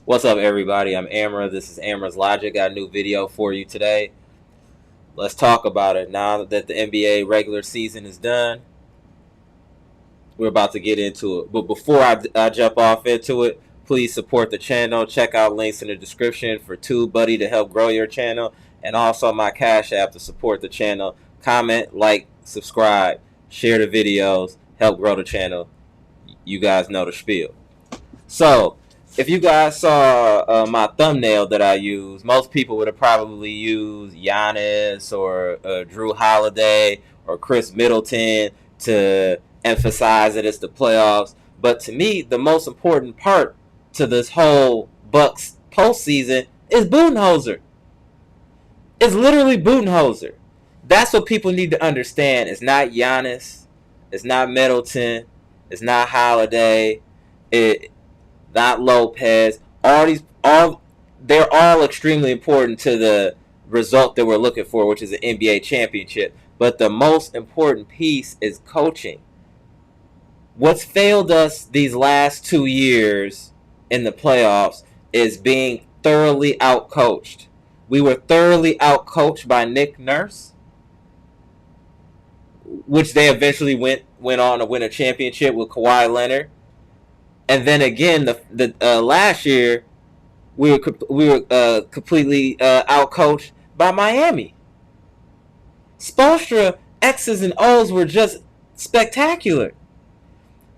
What's up, everybody? I'm Amara. This is Amara's Logic. Got a new video for you today. Let's talk about it. Now that the NBA regular season is done, we're about to get into it. But before I jump off into it, please support the channel. Check out links in the description for TubeBuddy to help grow your channel, and also my Cash App to support the channel. Comment, like, subscribe, share the videos, help grow the channel. You guys know the spiel. So, if you guys saw my thumbnail that I used, most people would have probably used Giannis or Drew Holiday or Chris Middleton to emphasize that it's the playoffs. But to me, the most important part to this whole Bucks postseason is Budenholzer. It's literally Budenholzer. That's what people need to understand. It's not Giannis. It's not Middleton. It's not Holiday. Not Lopez. They're all extremely important to the result that we're looking for, which is an NBA championship. But the most important piece is coaching. What's failed us these last 2 years in the playoffs is being thoroughly outcoached. We were thoroughly outcoached by Nick Nurse, which they eventually went on to win a championship with Kawhi Leonard. And then again, the last year, we were completely outcoached by Miami. Spoelstra X's and O's were just spectacular.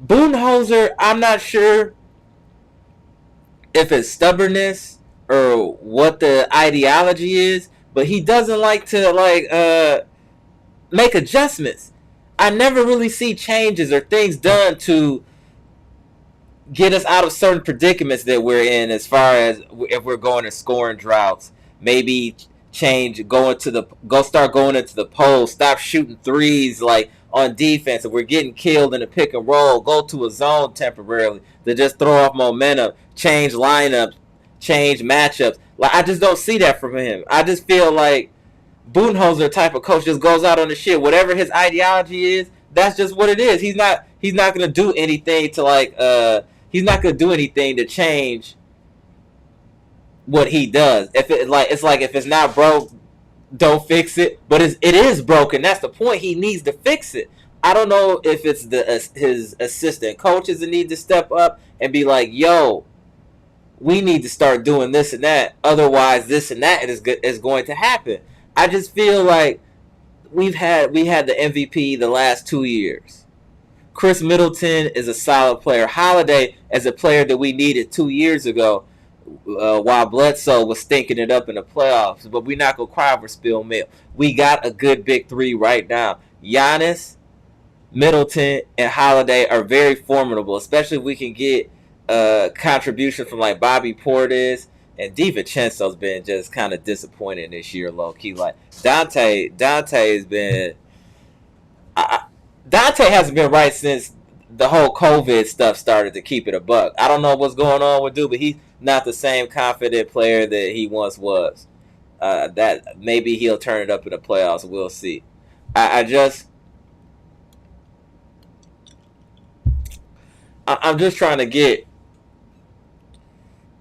Budenholzer, I'm not sure if it's stubbornness or what the ideology is, but he doesn't like to make adjustments. I never really see changes or things done to get us out of certain predicaments that we're in, as far as if we're going to scoring droughts. Maybe start going into the post, stop shooting threes like on defense. If we're getting killed in a pick and roll, go to a zone temporarily to just throw off momentum, change lineups, change matchups. Like, I just don't see that from him. I just feel like Budenholzer type of coach just goes out on the shit. Whatever his ideology is, that's just what it is. He's not gonna do anything to he's not gonna do anything to change what he does. If it's not broke, don't fix it. But it is broken. That's the point. He needs to fix it. I don't know if it's his assistant coaches that need to step up and be like, yo, we need to start doing this and that. Otherwise, this and that is going to happen. I just feel like we had the MVP the last 2 years. Chris Middleton is a solid player. Holiday is a player that we needed 2 years ago, while Bledsoe was stinking it up in the playoffs. But we're not going to cry over spilled milk. We got a good big three right now. Giannis, Middleton and Holiday are very formidable, especially if we can get contribution from like Bobby Portis. And DiVincenzo's been just kind of disappointing this year, low key. Like Dante has been. Dante hasn't been right since the whole COVID stuff started. To keep it a buck, I don't know what's going on with dude, but he's not the same confident player that he once was. That maybe he'll turn it up in the playoffs. We'll see. I'm just trying to get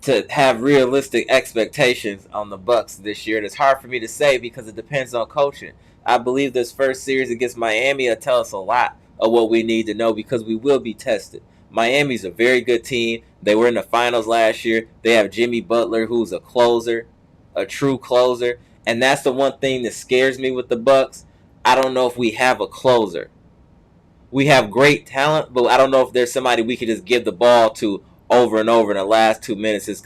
to have realistic expectations on the Bucks this year. And it's hard for me to say because it depends on coaching. I believe this first series against Miami will tell us a lot of what we need to know because we will be tested. Miami's a very good team. They were in the finals last year. They have Jimmy Butler, who's a closer, a true closer. And that's the one thing that scares me with the Bucks. I don't know if we have a closer. We have great talent, but I don't know if there's somebody we could just give the ball to over and over in the last 2 minutes that's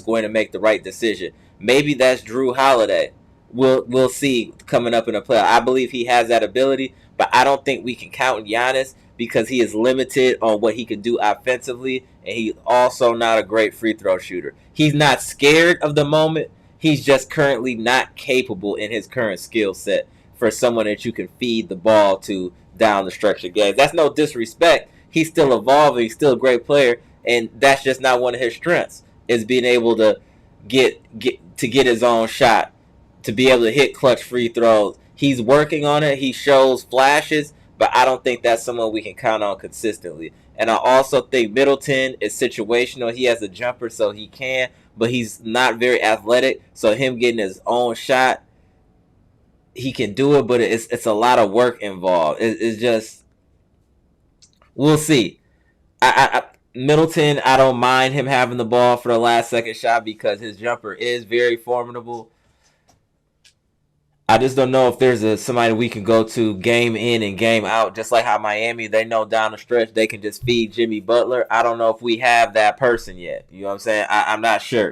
going to make the right decision. Maybe that's Drew Holiday. We'll see coming up in the playoff. I believe he has that ability, but I don't think we can count Giannis because he is limited on what he can do offensively, and he's also not a great free throw shooter. He's not scared of the moment. He's just currently not capable in his current skill set for someone that you can feed the ball to down the stretch of games. That's no disrespect. He's still evolving. He's still a great player, and that's just not one of his strengths. Is being able to get his own shot, to be able to hit clutch free throws. He's working on it. He shows flashes, but I don't think that's someone we can count on consistently. And I also think Middleton is situational. He has a jumper, so he can, but he's not very athletic. So him getting his own shot, he can do it, but it's a lot of work involved. It's just, we'll see. Middleton, I don't mind him having the ball for the last second shot because his jumper is very formidable. I just don't know if there's somebody we can go to game in and game out, just like how Miami, they know down the stretch they can just feed Jimmy Butler. I don't know if we have that person yet. You know what I'm saying? I'm not sure.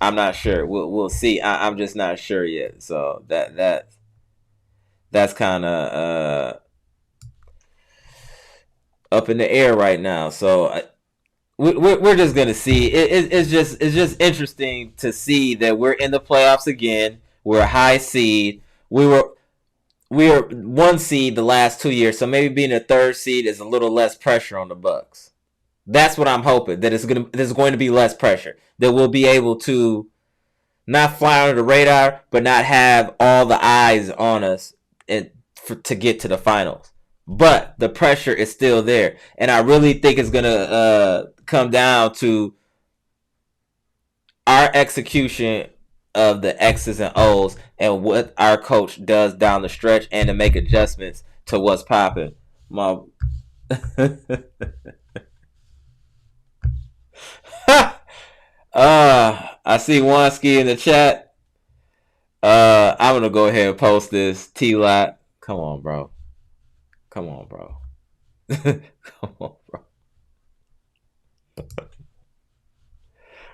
I'm not sure. We'll see. I'm just not sure yet. So that's kind of up in the air right now. So we're just gonna see. It's just interesting to see that we're in the playoffs again. We're a high seed. We were 1 seed the last 2 years, so maybe being a 3rd seed is a little less pressure on the Bucks. That's what I'm hoping. That there's going to be less pressure. That we'll be able to not fly under the radar, but not have all the eyes on us to get to the finals. But the pressure is still there, and I really think it's gonna come down to our execution of the X's and O's and what our coach does down the stretch, and to make adjustments to what's popping. I see Wansky in the chat. I'm gonna go ahead and post this. T-Lot, come on, bro. Come on, bro. Come on, bro.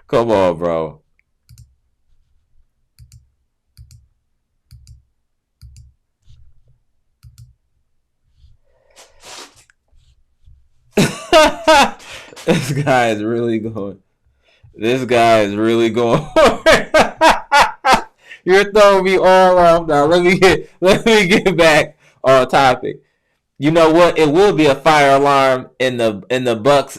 Come on, bro. This guy is really going. This guy is really going. You're throwing me all off now. Let me get back on topic. You know what? It will be a fire alarm in the Bucks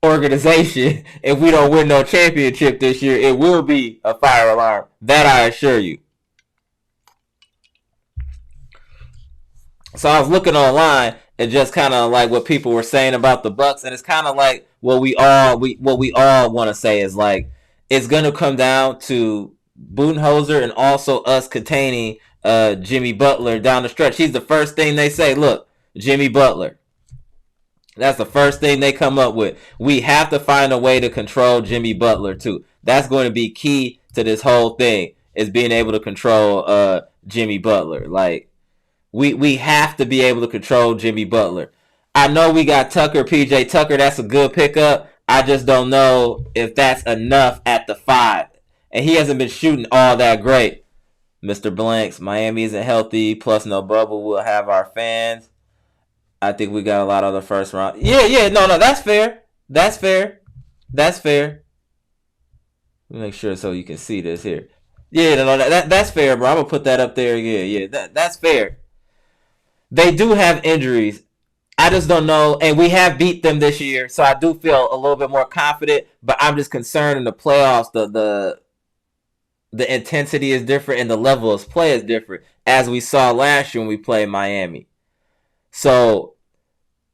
organization if we don't win no championship this year. It will be a fire alarm. That I assure you. So I was looking online and just kind of like what people were saying about the Bucks, and it's kind of like what we all want to say is like it's gonna come down to Budenholzer and also us containing Jimmy Butler down the stretch. He's the first thing they say. Look, Jimmy Butler. That's the first thing they come up with. We have to find a way to control Jimmy Butler too. That's going to be key to this whole thing, is being able to control Jimmy Butler. Like we have to be able to control Jimmy Butler. I know we got Tucker, PJ Tucker. That's a good pickup. I just don't know if that's enough at the 5. And he hasn't been shooting all that great. Mr. Blanks, Miami isn't healthy, plus no bubble. We'll have our fans. I think we got a lot of the first round. Yeah. No. That's fair. That's fair. That's fair. Let me make sure so you can see this here. Yeah, no, that's fair, bro. I'm gonna put that up there. Yeah. That's fair. They do have injuries. I just don't know, and we have beat them this year, so I do feel a little bit more confident. But I'm just concerned in the playoffs. The intensity is different and the level of play is different, as we saw last year when we played Miami. So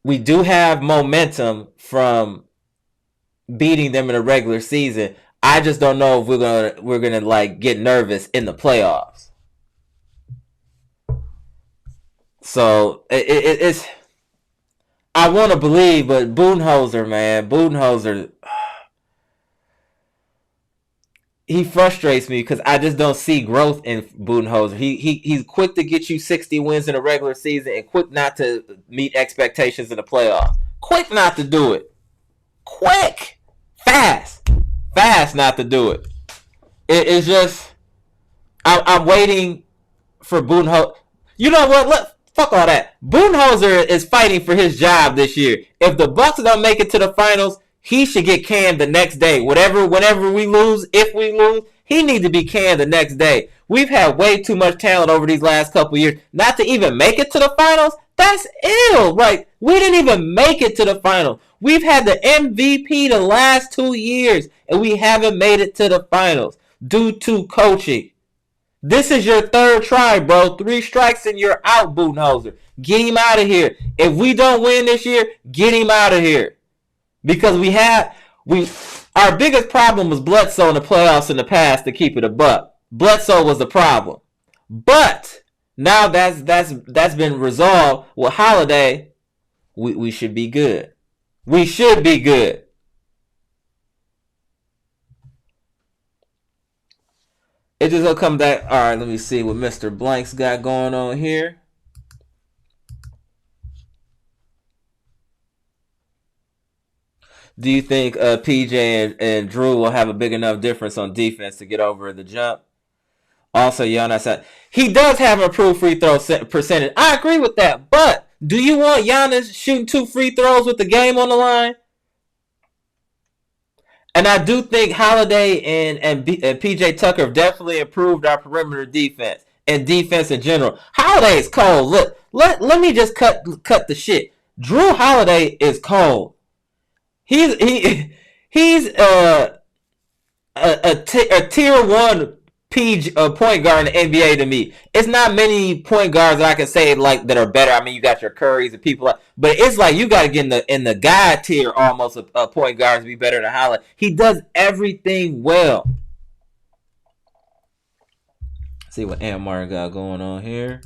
we do have momentum from beating them in a regular season. I just don't know if we're gonna like get nervous in the playoffs. So it's I want to believe, but Budenholzer, man, Budenholzer, he frustrates me because I just don't see growth in Budenholzer. He's quick to get you 60 wins in a regular season and quick not to meet expectations in the playoffs. Quick not to do it. Quick, fast not to do it. It's just I'm waiting for Budenholzer. You know what? Fuck all that. Budenholzer is fighting for his job this year. If the Bucks don't make it to the finals, he should get canned the next day. Whenever we lose, if we lose, he needs to be canned the next day. We've had way too much talent over these last couple years. Not to even make it to the finals, that's ill. Right? We didn't even make it to the finals. We've had the MVP the last 2 years, and we haven't made it to the finals due to coaching. This is your third try, bro. 3 strikes and you're out, Budenholzer. Get him out of here. If we don't win this year, get him out of here. Because our biggest problem was Bledsoe in the playoffs in the past, to keep it a buck. Bledsoe was the problem. But now that's been resolved with Holiday. We should be good. We should be good. It just will come back. All right, let me see what Mr. Blank's got going on here. Do you think PJ and Drew will have a big enough difference on defense to get over the jump? Also, Giannis said he does have an improved free throw percentage. I agree with that, but do you want Giannis shooting 2 free throws with the game on the line? And I do think Holiday and PJ Tucker have definitely improved our perimeter defense and defense in general. Holiday is cold. Look, let me just cut the shit. Drew Holiday is cold. He's a tier 1 point guard in the NBA to me. It's not many point guards that I can say like that are better. I mean, you got your Currys and people like, but it's like you got to get in the guy tier almost of point guards to be better than Holiday. He does everything well. Let's see what Amara got going on here.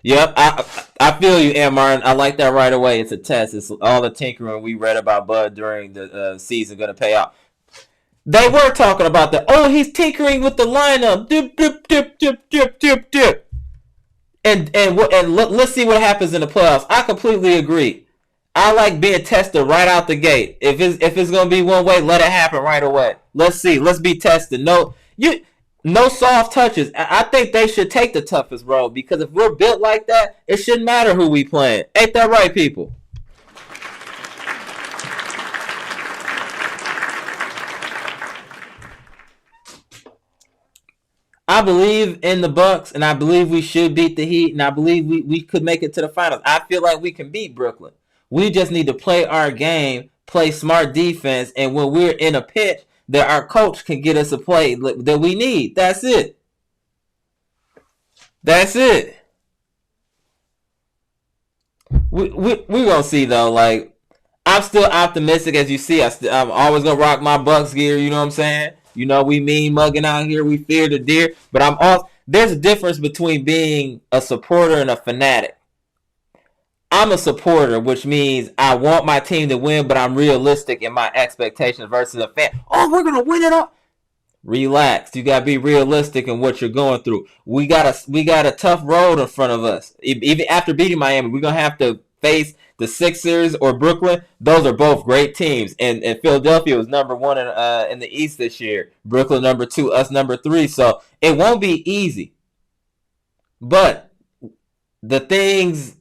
Yep, I feel you, Amar. I like that right away. It's a test. It's all the tinkering we read about Bud during the season going to pay off. They were talking about that. Oh, he's tinkering with the lineup. Dip, dip, dip, dip, dip, dip, dip. And let's see what happens in the playoffs. I completely agree. I like being tested right out the gate. If it's going to be one way, let it happen right away. Let's see. Let's be tested. No soft touches. I think they should take the toughest road, because if we're built like that, it shouldn't matter who we playing. Ain't that right, people? I believe in the Bucks, and I believe we should beat the Heat, and I believe we could make it to the finals. I feel like we can beat Brooklyn. We just need to play our game, play smart defense, and when we're in a pinch, that our coach can get us a play that we need. That's it. That's it. We're going to see, though. Like, I'm still optimistic, as you see. I'm always going to rock my Bucks gear, you know what I'm saying? You know, we mean mugging out here. We fear the deer. But there's a difference between being a supporter and a fanatic. I'm a supporter, which means I want my team to win, but I'm realistic in my expectations versus a fan. Oh, we're going to win it all. Relax. You got to be realistic in what you're going through. We got a tough road in front of us. Even after beating Miami, we're going to have to face the Sixers or Brooklyn. Those are both great teams. And Philadelphia was number 1 in the East this year. Brooklyn number 2, us number 3. So it won't be easy. But the things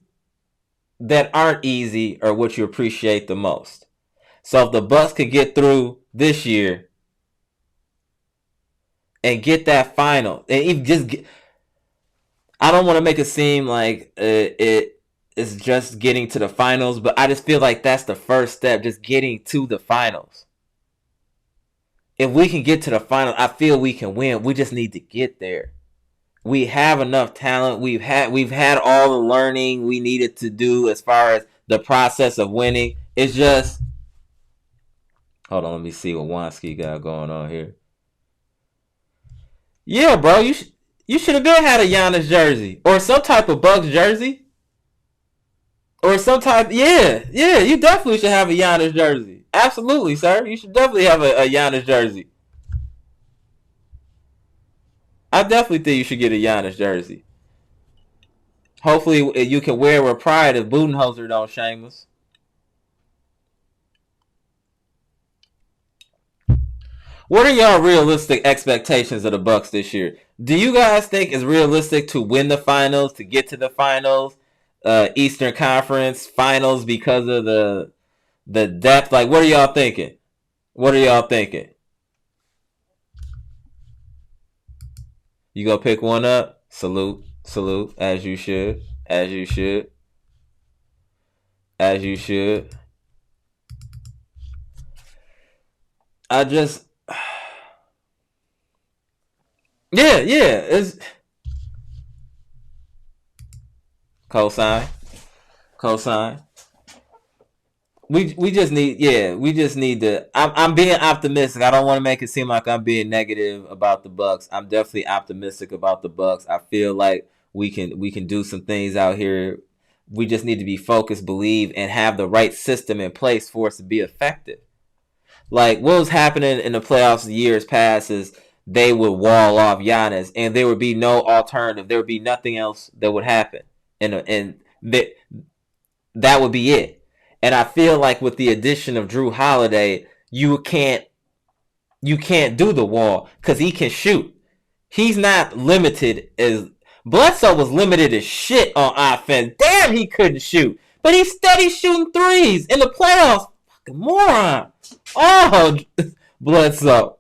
that aren't easy are what you appreciate the most. So if the Bucks could get through this year and get that final, and even just get, I don't want to make it seem like it is just getting to the finals, but I just feel like that's the first step, just getting to the finals. If we can get to the final, I feel we can win. We just need to get there. We have enough talent. We've had all the learning we needed to do as far as the process of winning. It's just, hold on, let me see what Wanski got going on here. Yeah, bro, you should have been had a Giannis jersey or some type of Bucks jersey or some type. Yeah, you definitely should have a Giannis jersey. Absolutely, sir. You should definitely have a Giannis jersey. I definitely think you should get a Giannis jersey. Hopefully, you can wear with pride if Budenholzer don't shame us. What are y'all realistic expectations of the Bucks this year? Do you guys think it's realistic to win the finals, to get to the finals, Eastern Conference finals because of the depth? Like, what are y'all thinking? What are y'all thinking? You go pick one up? Salute, as you should, as you should, as you should. I just, yeah, it's cosign, cosign. We just need, we just need to. I'm being optimistic. I don't want to make it seem like I'm being negative about the Bucks. I'm definitely optimistic about the Bucks. I feel like we can do some things out here. We just need to be focused, believe, and have the right system in place for us to be effective. Like what was happening in the playoffs years past is they would wall off Giannis, and there would be no alternative. There would be nothing else that would happen, and that would be it. And I feel like with the addition of Drew Holiday, you can't do the wall because he can shoot. He's not limited as Bledsoe was limited as shit on offense. Damn, he couldn't shoot, but he's steady shooting threes in the playoffs. Fucking moron. Oh, Bledsoe.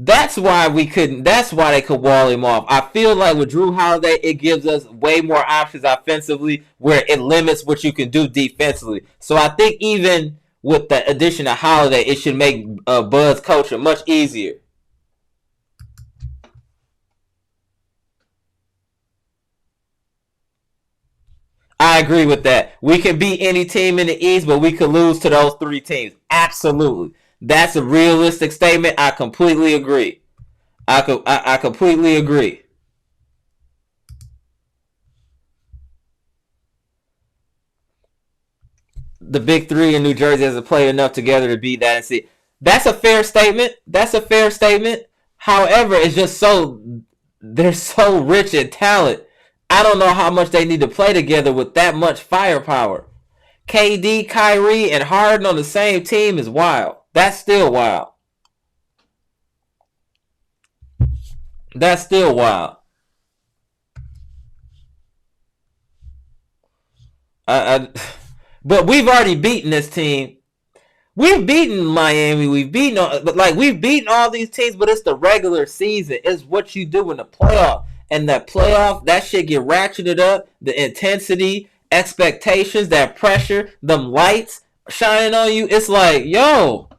That's why we couldn't. That's why they could wall him off. I feel like with Drew Holiday, it gives us way more options offensively, where it limits what you can do defensively. So I think even with the addition of Holiday, it should make Bud's coaching much easier. I agree with that. We can beat any team in the East, but we could lose to those three teams. Absolutely, that's a realistic statement. I completely agree. I completely agree. The big three in New Jersey hasn't played enough together to beat that and see. That's a fair statement. That's a fair statement. However, it's just they're so rich in talent. I don't know how much they need to play together with that much firepower. KD, Kyrie, and Harden on the same team is wild. That's still wild. That's still wild. But we've already beaten this team. We've beaten Miami. We've beaten all these teams, but it's the regular season. It's what you do in the playoff. And that playoff, that shit get ratcheted up. The intensity, expectations, that pressure, them lights shining on you. It's like, yo,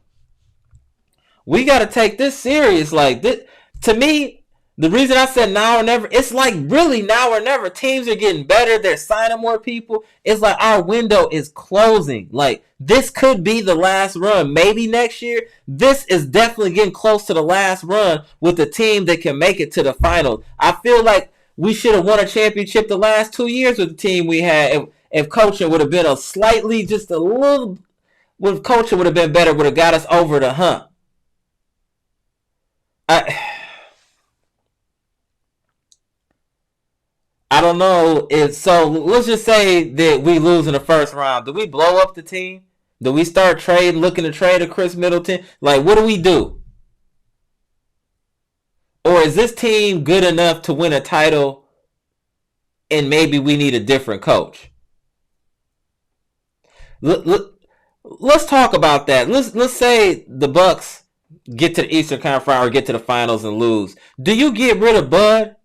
we got to take this serious. Like this, to me, the reason I said now or never, it's like really now or never. Teams are getting better. They're signing more people. It's like our window is closing. Like this could be the last run. Maybe next year. This is definitely getting close to the last run with a team that can make it to the finals. I feel like we should have won a championship the last 2 years with the team we had. If coaching would have been a slightly, just a little, if coaching would have been better, would have got us over the hump. I don't know if so. Let's just say that we lose in the first round. Do we blow up the team? Do we start looking to trade a Chris Middleton? Like, what do we do? Or is this team good enough to win a title and maybe we need a different coach. Let's talk about that. Let's say the Bucks get to the Eastern Conference or get to the finals and lose. Do you get rid of Bud?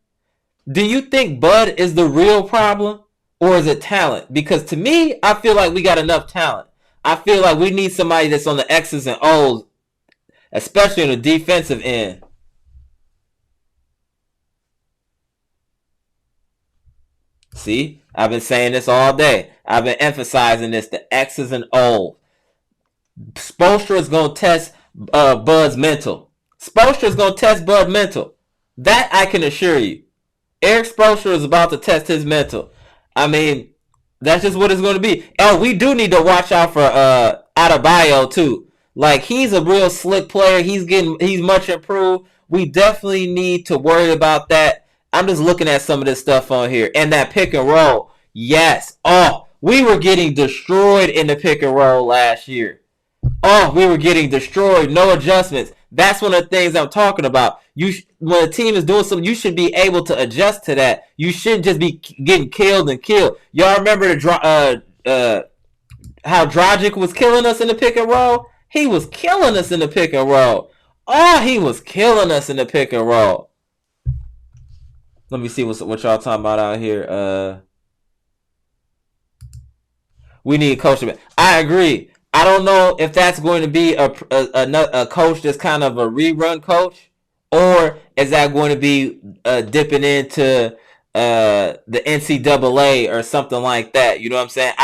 Do you think Bud is the real problem, or is it talent? Because to me, I feel like we got enough talent. I feel like we need somebody that's on the X's and O's, especially on the defensive end. See, I've been saying this all day. I've been emphasizing this, the X's and O's. Spoelstra is going to test Bud's mental. Spoelstra is going to test Bud's mental. That I can assure you. Eric Spoelstra is about to test his mental. I mean, that's just what it's going to be. Oh, we do need to watch out for Adebayo too. Like, he's a real slick player. He's much improved. We definitely need to worry about that. I'm just looking at some of this stuff on here. And that pick and roll. Yes. Oh, we were getting destroyed in the pick and roll last year. Oh, we were getting destroyed. No adjustments. That's one of the things I'm talking about. When a team is doing something, you should be able to adjust to that. You shouldn't just be getting killed. Y'all remember how Dragic was killing us in the pick and roll? He was killing us in the pick and roll. Oh, he was killing us in the pick and roll. Let me see what y'all talking about out here. We need coaching. I agree. I don't know if that's going to be a coach that's kind of a rerun coach, or is that going to be dipping into the NCAA or something like that. You know what I'm saying?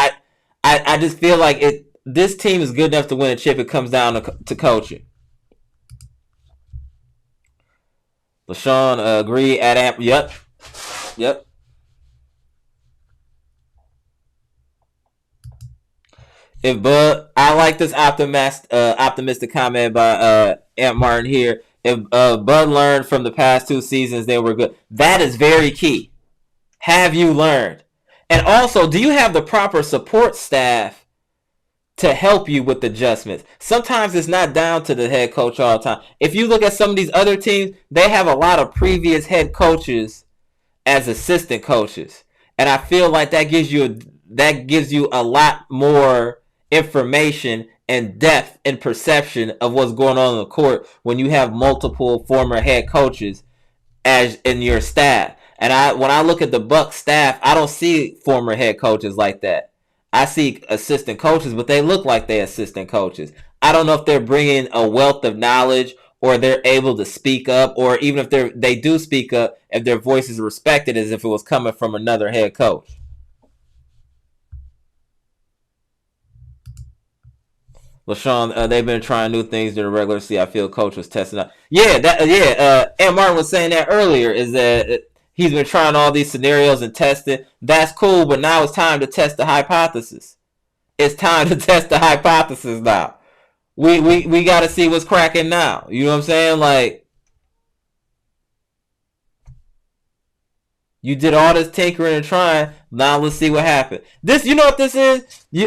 I just feel like this team is good enough to win a chip. It comes down to coaching. LaShawn agree at Amp. Yep. I like this optimistic comment by Aunt Martin here. If Bud learned from the past 2 seasons, they were good. That is very key. Have you learned? And also, do you have the proper support staff to help you with adjustments? Sometimes it's not down to the head coach all the time. If you look at some of these other teams, they have a lot of previous head coaches as assistant coaches. And I feel like that gives you a lot more information and depth and perception of what's going on the court when you have multiple former head coaches as in your staff. And when I look at the Bucks staff, I don't see former head coaches like that. I see assistant coaches, but they look like they're assistant coaches. I don't know if they're bringing a wealth of knowledge, or they're able to speak up, or even if they do speak up, if their voice is respected as if it was coming from another head coach. LaShawn, they've been trying new things during the regular season. I feel coach was testing out. And Martin was saying that earlier, is that he's been trying all these scenarios and testing. That's cool, but now it's time to test the hypothesis. It's time to test the hypothesis now. We got to see what's cracking now. You know what I'm saying? Like, you did all this tinkering and trying. Now let's see what happened. This, you know what this is?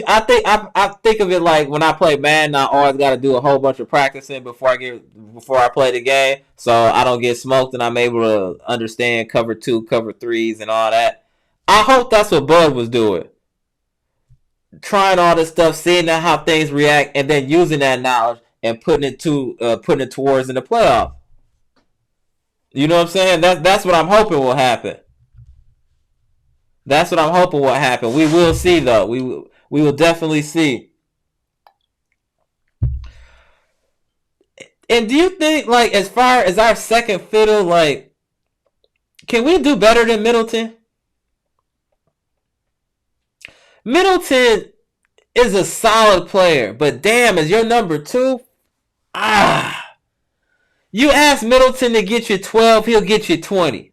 I think of it like when I play Madden. I always got to do a whole bunch of practicing before I play the game, so I don't get smoked and I'm able to understand cover 2, cover 3s, and all that. I hope that's what Bud was doing. Trying all this stuff, seeing how things react, and then using that knowledge and putting it towards in the playoff. You know what I'm saying? That's what I'm hoping will happen. That's what I'm hoping will happen. We will see, though. We will definitely see. And do you think, like, as far as our second fiddle, like, can we do better than Middleton? Middleton is a solid player, but damn, is your number 2? You ask Middleton to get you 12, he'll get you 20.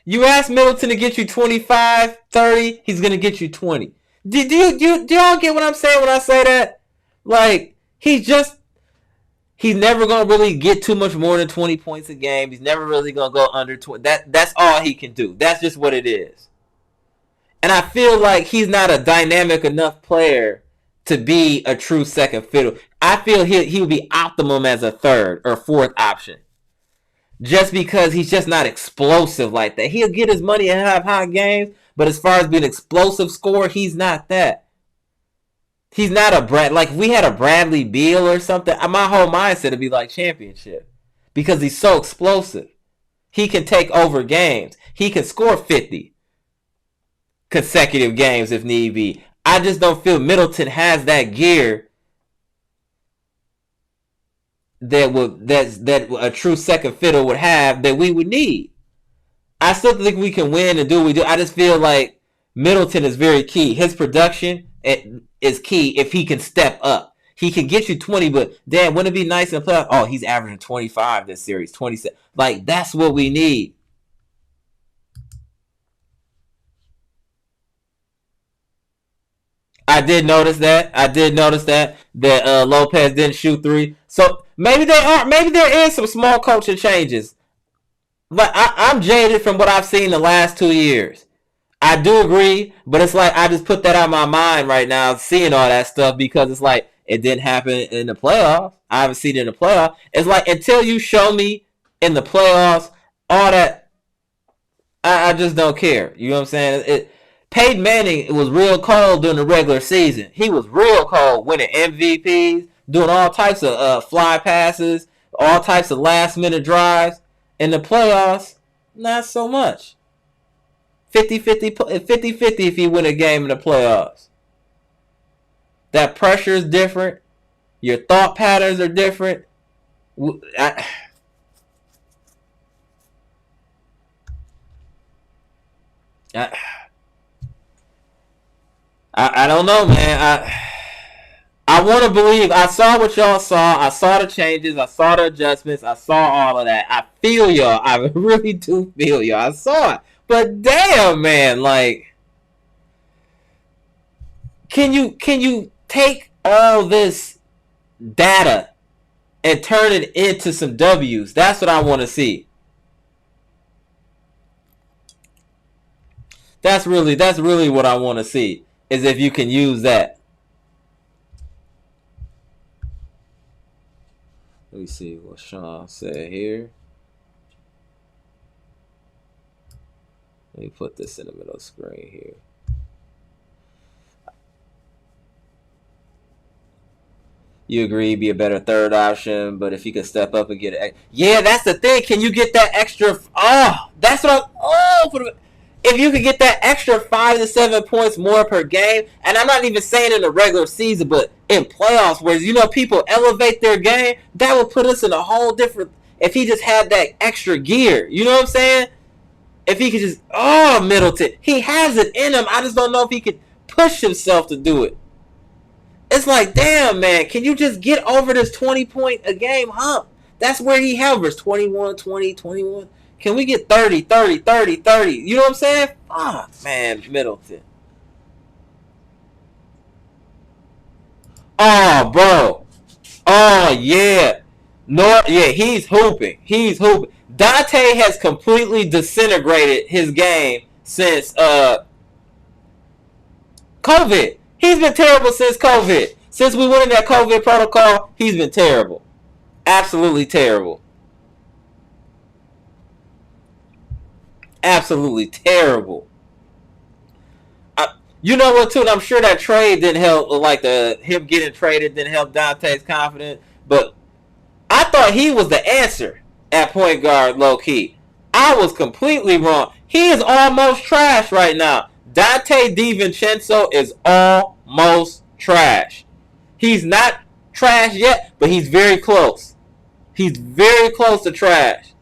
You ask Middleton to get you 25, 30, he's going to get you 20. Do y'all get what I'm saying when I say that? Like, he's never going to really get too much more than 20 points a game. He's never really going to go under 20. That's all he can do. That's just what it is. And I feel like he's not a dynamic enough player to be a true second fiddle. I feel he would be optimum as a third or fourth option. Just because he's just not explosive like that. He'll get his money and have high games, But as far as being an explosive scorer, he's not that. He's not a Brad. Like, if we had a Bradley Beal or something, my whole mindset would be like championship. Because he's so explosive. He can take over games. He can score 50 consecutive games if need be. I just don't feel Middleton has that gear that a true second fiddle would have that we would need. I still think we can win and do what we do. I just feel like Middleton is very key. His production is key if he can step up. He can get you 20, but damn, wouldn't it be nice in the playoffs? Oh, he's averaging 25 this series, 27. Like, that's what we need. I did notice that Lopez didn't shoot three. So maybe there is some small coaching changes. But I'm jaded from what I've seen the last 2 years. I do agree, but it's like I just put that out of my mind right now, seeing all that stuff, because it's like it didn't happen in the playoffs. I haven't seen it in the playoffs. It's like until you show me in the playoffs all that, I just don't care. You know what I'm saying? Peyton Manning was real cold during the regular season. He was real cold, winning MVPs, doing all types of fly passes, all types of last-minute drives. In the playoffs, not so much. 50-50 if you win a game in the playoffs. That pressure is different. Your thought patterns are different. I don't know, man. I want to believe. I saw what y'all saw. I saw the changes. I saw the adjustments. I saw all of that. I feel y'all. I really do feel y'all. I saw it. But damn, man, like, can you take all this data and turn it into some W's? That's what I want to see. That's really what I want to see, is if you can use that. Let me see what Sean said here. Let me put this in the middle of the screen here. You agree, be a better third option, but if you could step up and get it. Yeah, that's the thing. Can you get that extra? Oh, that's what if you could get that extra 5 to 7 points more per game, and I'm not even saying in the regular season, but in playoffs, where people elevate their game, that would put us in a whole different. If he just had that extra gear, you know what I'm saying? If he could just, Middleton, he has it in him. I just don't know if he could push himself to do it. It's like, damn, man, can you just get over this 20-point a game hump? That's where he hovers, 21, 20, 21. Can we get 30, 30, 30, 30? You know what I'm saying? Fuck, man, Middleton. Oh, bro. Oh, yeah. No, yeah, he's hooping. He's hooping. Dante has completely disintegrated his game since COVID. He's been terrible since COVID. Since we went in that COVID protocol, he's been terrible. Absolutely terrible. Absolutely terrible. You know what, too? And I'm sure that trade didn't help, like him getting traded didn't help Dante's confidence. But I thought he was the answer at point guard, low key. I was completely wrong. He is almost trash right now. Dante DiVincenzo is almost trash. He's not trash yet, but he's very close. He's very close to trash.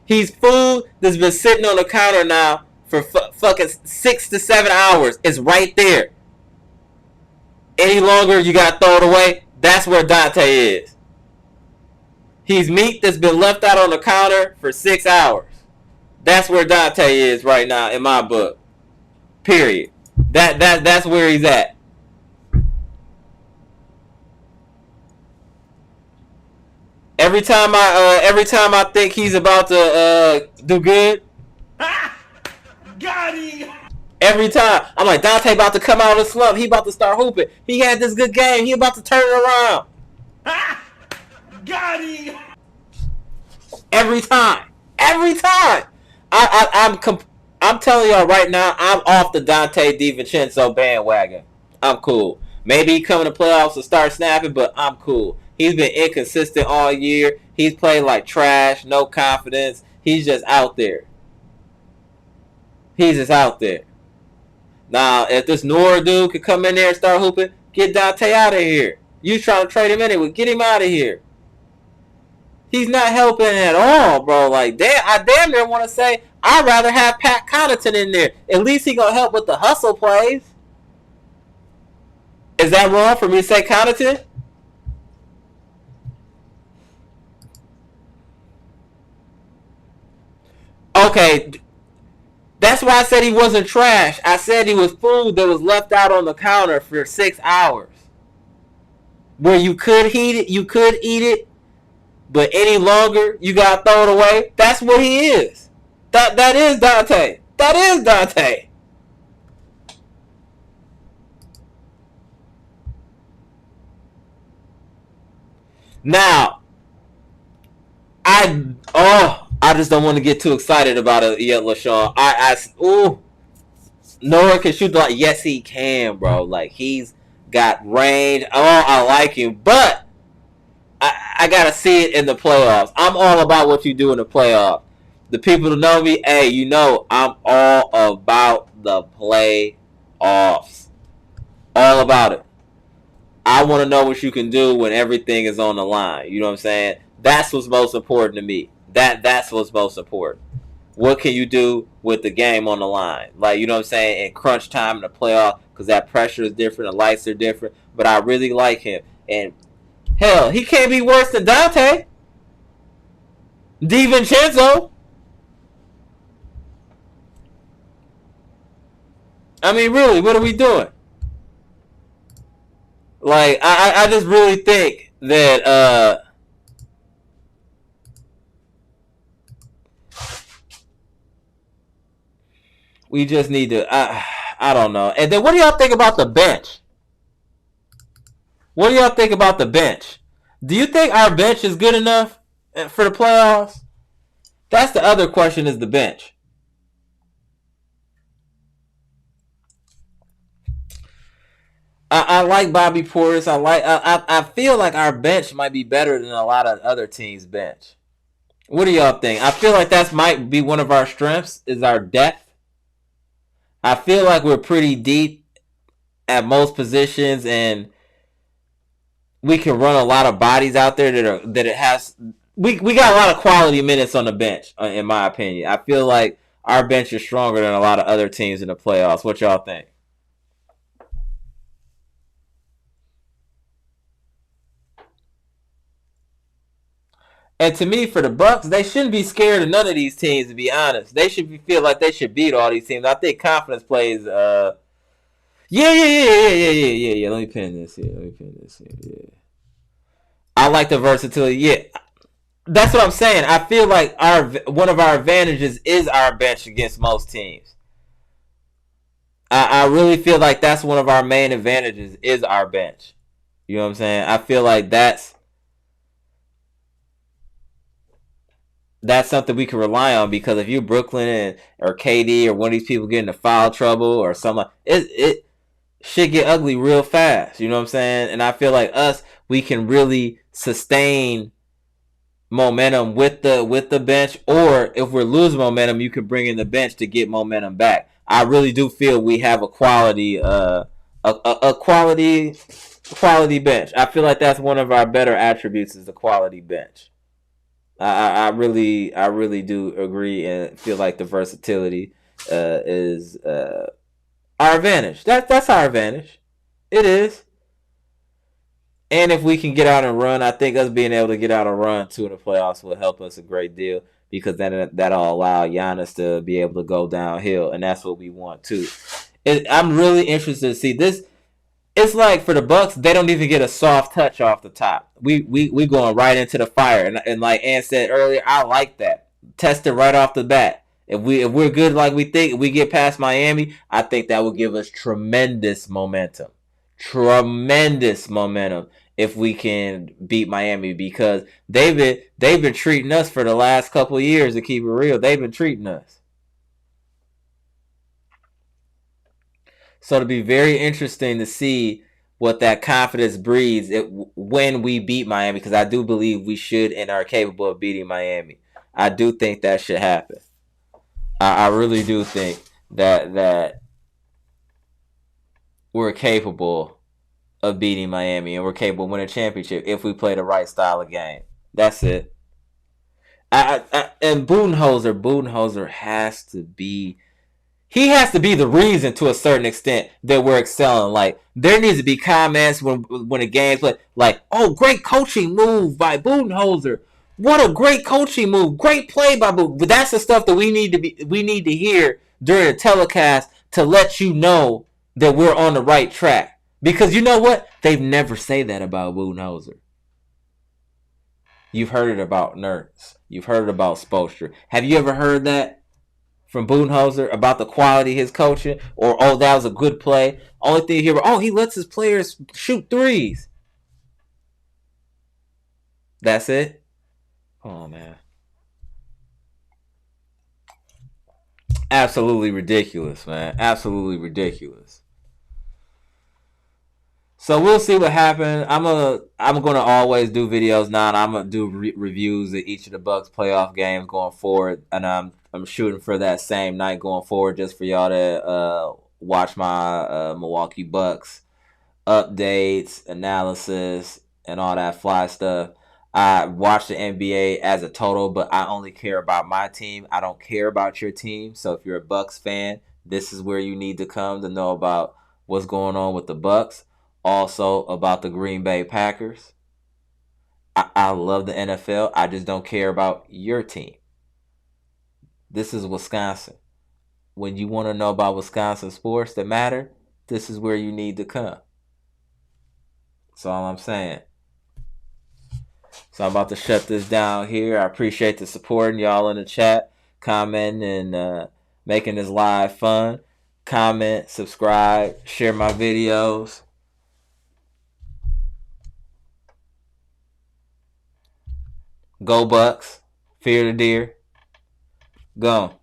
He's food that's been sitting on the counter now for fucking 6 to 7 hours. It's right there. Any longer, you got to throw it away. That's where Dante is. He's meat that's been left out on the counter for 6 hours. That's where Dante is right now in my book. Period. That's where he's at. Every time I think he's about to do good, got him. Every time I'm like, Dante about to come out of the slump. He about to start hooping. He had this good game. He about to turn it around. Got him. Every time. I'm telling y'all right now, I'm off the Dante DiVincenzo bandwagon. I'm cool. Maybe he come in the playoffs and start snapping, but I'm cool. He's been inconsistent all year. He's played like trash, no confidence. He's just out there. He's just out there. Now, if this Nora dude could come in there and start hooping, get Dante out of here. You trying to trade him anyway? Get him out of here. He's not helping at all, bro. Like, I damn near want to say I'd rather have Pat Connaughton in there. At least he gonna help with the hustle plays. Is that wrong for me to say Connaughton? Okay, that's why I said he wasn't trash. I said he was food that was left out on the counter for 6 hours. Where you could heat it, you could eat it, but any longer, you gotta throw it away. That's what he is. That is Dante. That is Dante. Now, I just don't want to get too excited about it yet, LaShawn. Noah can shoot the light. Yes, he can, bro. Like, he's got range. Oh, I like him, but I gotta see it in the playoffs. I'm all about what you do in the playoffs. The people that know me, hey, you know I'm all about the playoffs. All about it. I want to know what you can do when everything is on the line. You know what I'm saying? That's what's most important to me. That's what's most important. What can you do with the game on the line? Like, you know what I'm saying? In crunch time in the playoff, because that pressure is different, the lights are different. But I really like him. And hell, he can't be worse than Dante DiVincenzo. I mean, really, what are we doing? Like, I just really think that we just need to. I don't know. And then, what do y'all think about the bench? What do y'all think about the bench? Do you think our bench is good enough for the playoffs? That's the other question. Is the bench? I like Bobby Portis. I feel like our bench might be better than a lot of other teams' bench. What do y'all think? I feel like that might be one of our strengths is our depth. I feel like we're pretty deep at most positions, and we can run a lot of bodies out there that it has. We got a lot of quality minutes on the bench, in my opinion. I feel like our bench is stronger than a lot of other teams in the playoffs. What y'all think? And to me, for the Bucks, they shouldn't be scared of none of these teams. To be honest, they should feel like they should beat all these teams. I think confidence plays. Yeah. Let me pin this here. Yeah. I like the versatility. Yeah, that's what I'm saying. I feel like one of our advantages is our bench against most teams. I really feel like that's one of our main advantages is our bench. You know what I'm saying? I feel like that's something we can rely on because if you Brooklyn or KD or one of these people get into foul trouble or something, it shit get ugly real fast. You know what I'm saying? And I feel like we can really sustain momentum with the bench, or if we're losing momentum, you can bring in the bench to get momentum back. I really do feel we have a quality quality bench. I feel like that's one of our better attributes is the quality bench. I really do agree and feel like the versatility is our advantage. That's our advantage. It is. And if we can get out and run, I think us being able to get out and run too in the playoffs will help us a great deal because then that'll allow Giannis to be able to go downhill, and that's what we want too. I'm really interested to see this. It's like for the Bucks, they don't even get a soft touch off the top. We going right into the fire, and like Ann said earlier, I like that. Test it right off the bat. If we're good like we think, if we get past Miami, I think that will give us tremendous momentum. Tremendous momentum if we can beat Miami because they've been treating us for the last couple of years to keep it real. They've been treating us. So it'll be very interesting to see what that confidence breeds when we beat Miami, because I do believe we should and are capable of beating Miami. I do think that should happen. I really do think that we're capable of beating Miami and we're capable of winning a championship if we play the right style of game. That's it. And Budenholzer has to be. He has to be the reason to a certain extent that we're excelling. Like, there needs to be comments when a game's like, oh, great coaching move by Budenholzer. What a great coaching move. Great play by Buden. But that's the stuff that we need to hear during the telecast to let you know that we're on the right track. Because you know what? They've never say that about Budenholzer. You've heard it about Nerds. You've heard it about Spoelstra. Have you ever heard that from Budenholzer about the quality of his coaching? Or, oh, that was a good play. Only thing you hear, oh, he lets his players shoot threes. That's it? Oh, man. Absolutely ridiculous, man. Absolutely ridiculous. So we'll see what happens. I'm gonna always do videos now. And I'm gonna do reviews of each of the Bucks playoff games going forward, and I'm shooting for that same night going forward, just for y'all to watch my Milwaukee Bucks updates, analysis, and all that fly stuff. I watch the NBA as a total, but I only care about my team. I don't care about your team. So if you're a Bucks fan, this is where you need to come to know about what's going on with the Bucks. Also about the Green Bay Packers. I love the NFL. I just don't care about your team. This is Wisconsin. When you want to know about Wisconsin sports that matter, this is where you need to come. That's all I'm saying. So I'm about to shut this down here. I appreciate the support and y'all in the chat, commenting and making this live fun. Comment, subscribe, share my videos. Go Bucks. Fear the deer. Go.